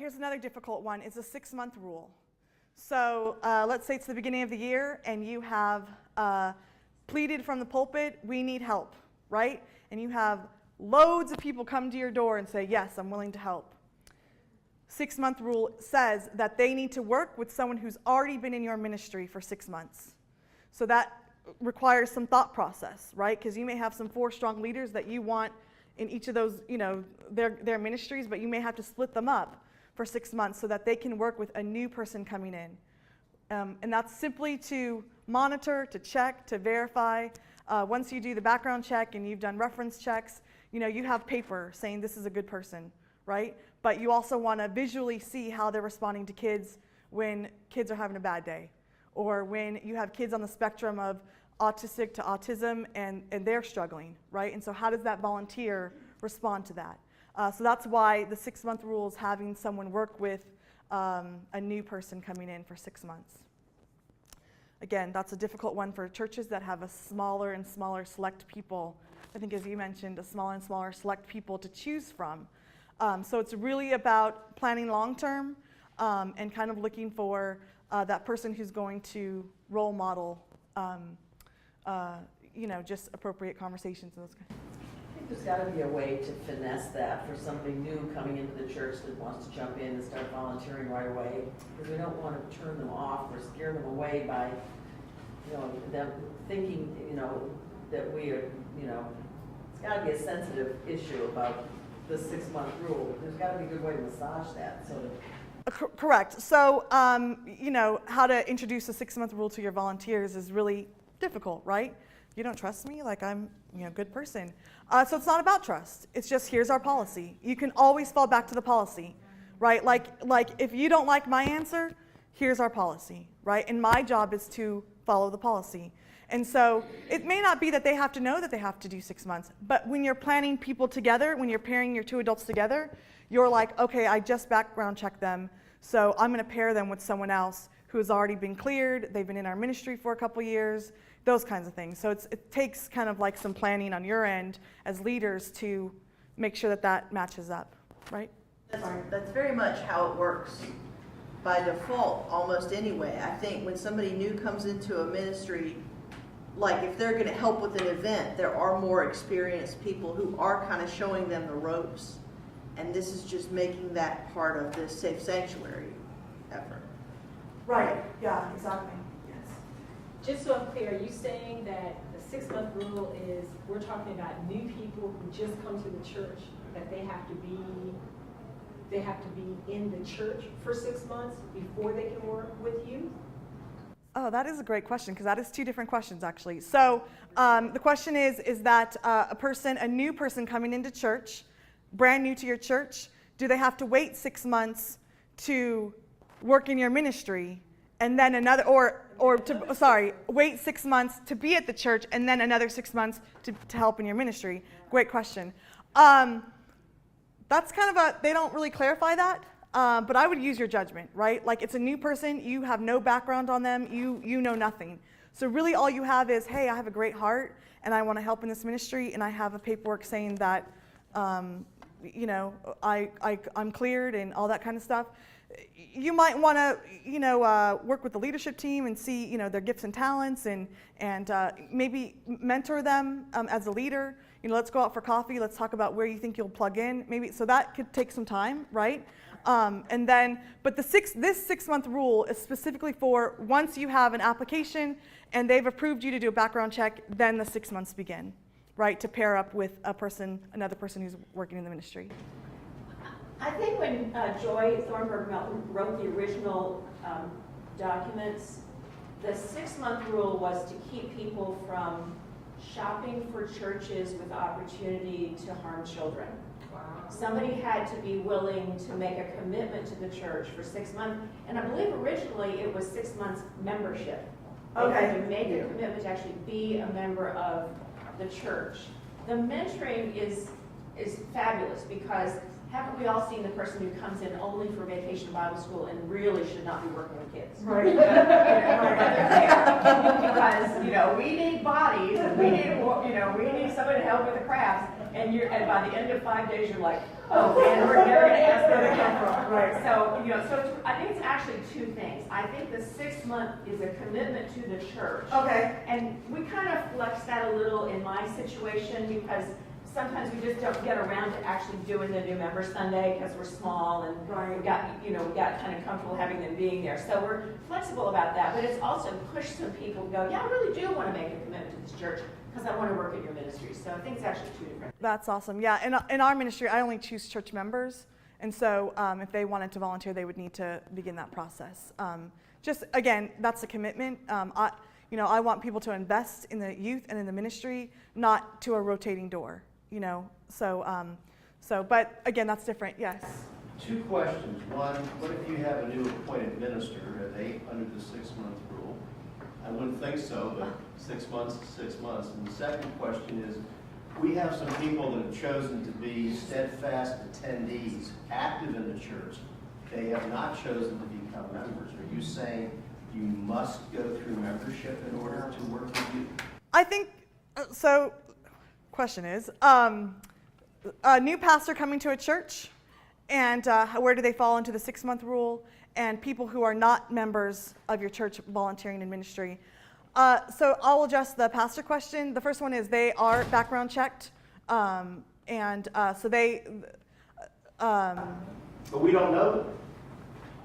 here's another difficult one, is a 6-month rule. So let's say it's the beginning of the year and you have pleaded from the pulpit, we need help, right? And you have loads of people come to your door and say, yes, I'm willing to help. 6-month rule says that they need to work with someone who's already been in your ministry for 6 months. So that requires some thought process, right? Because you may have some 4 strong leaders that you want in each of those, their ministries, but you may have to split them up for 6 months so that they can work with a new person coming in. And that's simply to monitor, to check, to verify. Once you do the background check and you've done reference checks, you have paper saying this is a good person, right? But you also want to visually see how they're responding to kids when kids are having a bad day, or when you have kids on the spectrum of autistic to autism and they're struggling, right? And so how does that volunteer respond to that? So that's why the 6-month rule is having someone work with a new person coming in for 6 months. Again, that's a difficult one for churches that have a smaller and smaller select people. I think, as you mentioned, a smaller and smaller select people to choose from. So it's really about planning long-term and kind of looking for that person who's going to role model, just appropriate conversations and those kinds of things. I think there's got to be a way to finesse that for somebody new coming into the church that wants to jump in and start volunteering right away, because we don't want to turn them off or scare them away by, them thinking, that we are, it's got to be a sensitive issue about the 6-month rule. There's got to be a good way to massage that, so that. Correct. So, how to introduce a 6-month rule to your volunteers is really difficult, right? You don't trust me, like I'm, a good person. So it's not about trust. It's just, here's our policy. You can always fall back to the policy, right? Like if you don't like my answer, here's our policy, right? And my job is to follow the policy. And so it may not be that they have to know that they have to do 6 months, but when you're planning people together, when you're pairing your 2 adults together, you're like, okay, I just background checked them, so I'm going to pair them with someone else who has already been cleared, they've been in our ministry for a couple years, those kinds of things. So it takes kind of like some planning on your end as leaders to make sure that that matches up, right? That's very much how it works by default almost anyway. I think when somebody new comes into a ministry, like if they're going to help with an event, there are more experienced people who are kind of showing them the ropes. And this is just making that part of the safe sanctuary effort. Right, yeah, exactly. Yes. Just so I'm clear, are you saying that the 6-month rule is we're talking about new people who just come to the church, that they have to be in the church for 6 months before they can work with you? Oh, that is a great question, because that is 2 different questions, actually. So the question is that a new person coming into church, brand new to your church, do they have to wait 6 months to work in your ministry, and then wait 6 months to be at the church, and then another 6 months to help in your ministry? Great question. That's kind of they don't really clarify that. But I would use your judgment, right? Like it's a new person, you have no background on them, you know nothing. So really all you have is, hey, I have a great heart and I want to help in this ministry, and I have a paperwork saying that, I'm cleared and all that kind of stuff. You might want to, work with the leadership team and see, their gifts and talents and maybe mentor them as a leader. Let's go out for coffee, let's talk about where you think you'll plug in. Maybe so that could take some time, right? But this 6-month rule is specifically for once you have an application and they've approved you to do a background check, then the 6 months begin, right? To pair up with another person who's working in the ministry. I think when Joy Thornburg Melton wrote the original documents, the 6-month rule was to keep people from shopping for churches with opportunity to harm children. Somebody had to be willing to make a commitment to the church for 6 months, and I believe originally it was 6 months membership. They had to make a commitment to actually be a member of the church. The mentoring is fabulous, because haven't we all seen the person who comes in only for vacation Bible school and really should not be working with kids? Right. Because we need bodies, and we need somebody to help with the crafts. and by the end of 5 days, you're like, oh, man, they're gonna ask where they come from. Right. So, I think it's actually two things. I think the 6 month is a commitment to the church. Okay. And we kind of flex that a little in my situation because sometimes we just don't get around to actually doing the new member Sunday because we're small and we got kind of comfortable having them being there. So we're flexible about that, but it's also pushed some people to go, yeah, I really do want to make a commitment to this church because I want to work in your ministry. So I think it's actually two different. That's awesome. Yeah, in our ministry, I only choose church members. And so if they wanted to volunteer, they would need to begin that process. Just, again, that's a commitment. I want people to invest in the youth and in the ministry, not to a rotating door. But again, that's different, yes. Two questions. One, what if you have a new appointed minister, are they under the 6 month rule? I wouldn't think so, but 6 months is 6 months. And the second question is, we have some people that have chosen to be steadfast attendees, active in the church. They have not chosen to become members. Are you saying you must go through membership in order to work with you? I think, so, question is, a new pastor coming to a church, and where do they fall into the 6 month rule, and people who are not members of your church volunteering in ministry. So I'll address the pastor question. The first one is they are background checked, so they... But we don't know them.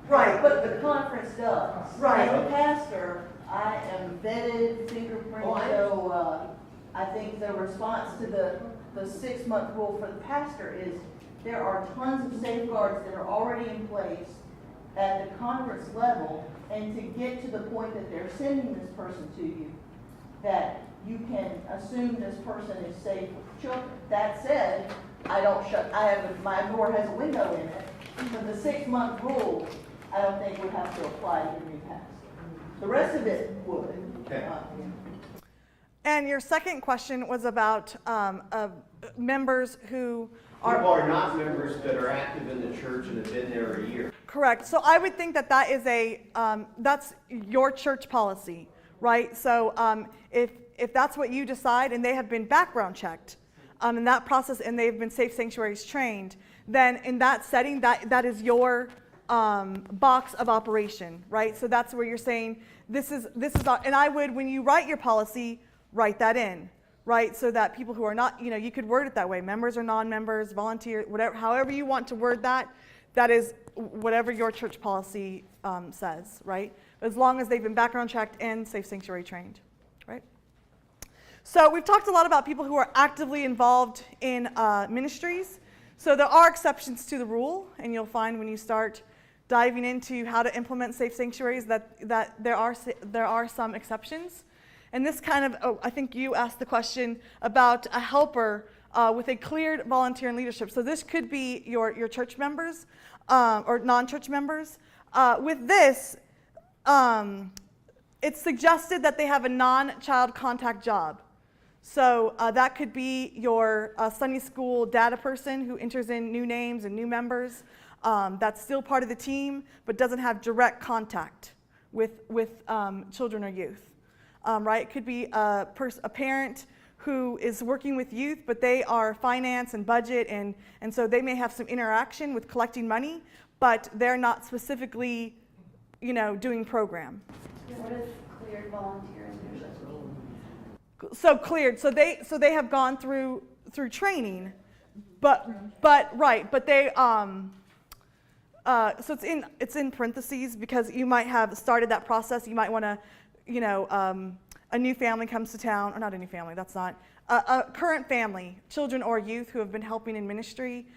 Right, but the conference does. Right. As a pastor, I am vetted, fingerprinted, so I think the response to the 6 month rule for the pastor is there are tons of safeguards that are already in place at the conference level, and to get to the point that they're sending this person to you, that you can assume this person is safe with children. That said, my door has a window in it, but the 6 month rule, I don't think would have to apply to your new pastor. The rest of it would. Okay. And your second question was about members who People are not members that are active in the church and have been there a year. Correct. So I would think that is that's your church policy, right? So if that's what you decide and they have been background checked in that process and they've been Safe Sanctuaries trained, then in that setting, that is your box of operation, right? So that's where you're saying this is and I would, when you write your policy, write that in. Right, so that people who are not, you could word it that way, members or non-members, volunteer, whatever, however you want to word that, that is whatever your church policy says, right? As long as they've been background checked and Safe Sanctuary trained, right? So we've talked a lot about people who are actively involved in ministries. So there are exceptions to the rule, and you'll find when you start diving into how to implement Safe Sanctuaries that there are some exceptions. And this kind of, I think you asked the question about a helper with a cleared volunteer and leadership. So this could be your church members or non-church members. With this, it's suggested that they have a non-child contact job. So that could be your Sunday school data person who enters in new names and new members. That's still part of the team, but doesn't have direct contact with children or youth. Right? It could be a parent who is working with youth, but they are finance and budget, and so they may have some interaction with collecting money, but they're not specifically, doing program. What does cleared volunteer and leadership mean? So cleared. So they have gone through training, but they so it's in parentheses because you might have started that process. You might want to. A new family comes to town, or not a new family, that's not, a current family, children or youth who have been helping in ministry,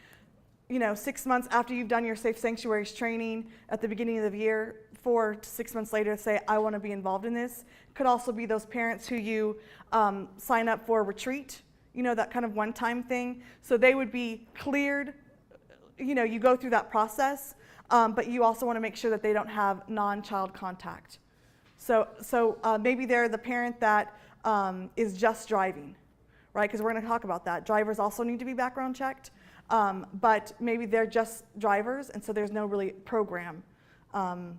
6 months after you've done your Safe Sanctuaries training at the beginning of the year, 4 to 6 months later say, I want to be involved in this. Could also be those parents who you sign up for a retreat, that kind of one-time thing. So they would be cleared, you go through that process, but you also want to make sure that they don't have non-child contact. So maybe they're the parent that is just driving, right? Because we're going to talk about that. Drivers also need to be background checked, but maybe they're just drivers, and so there's no really program kind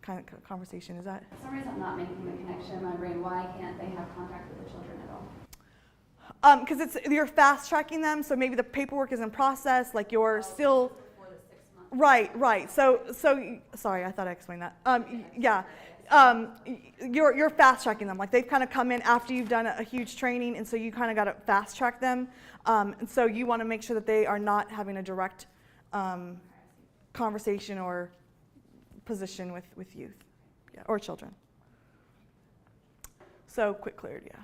of conversation. Is that? For some reason, I'm not making the connection in my brain. Why can't they have contact with the children at Because you're fast tracking them, so maybe the paperwork is in process, like you're still. Before the 6 months. Right. So sorry, I thought I explained that. Yeah, you're fast tracking them. Like they've kind of come in after you've done a huge training, and so you kind of got to fast track them. And so you want to make sure that they are not having a direct conversation or position with youth, yeah, or children. So quick cleared, yeah.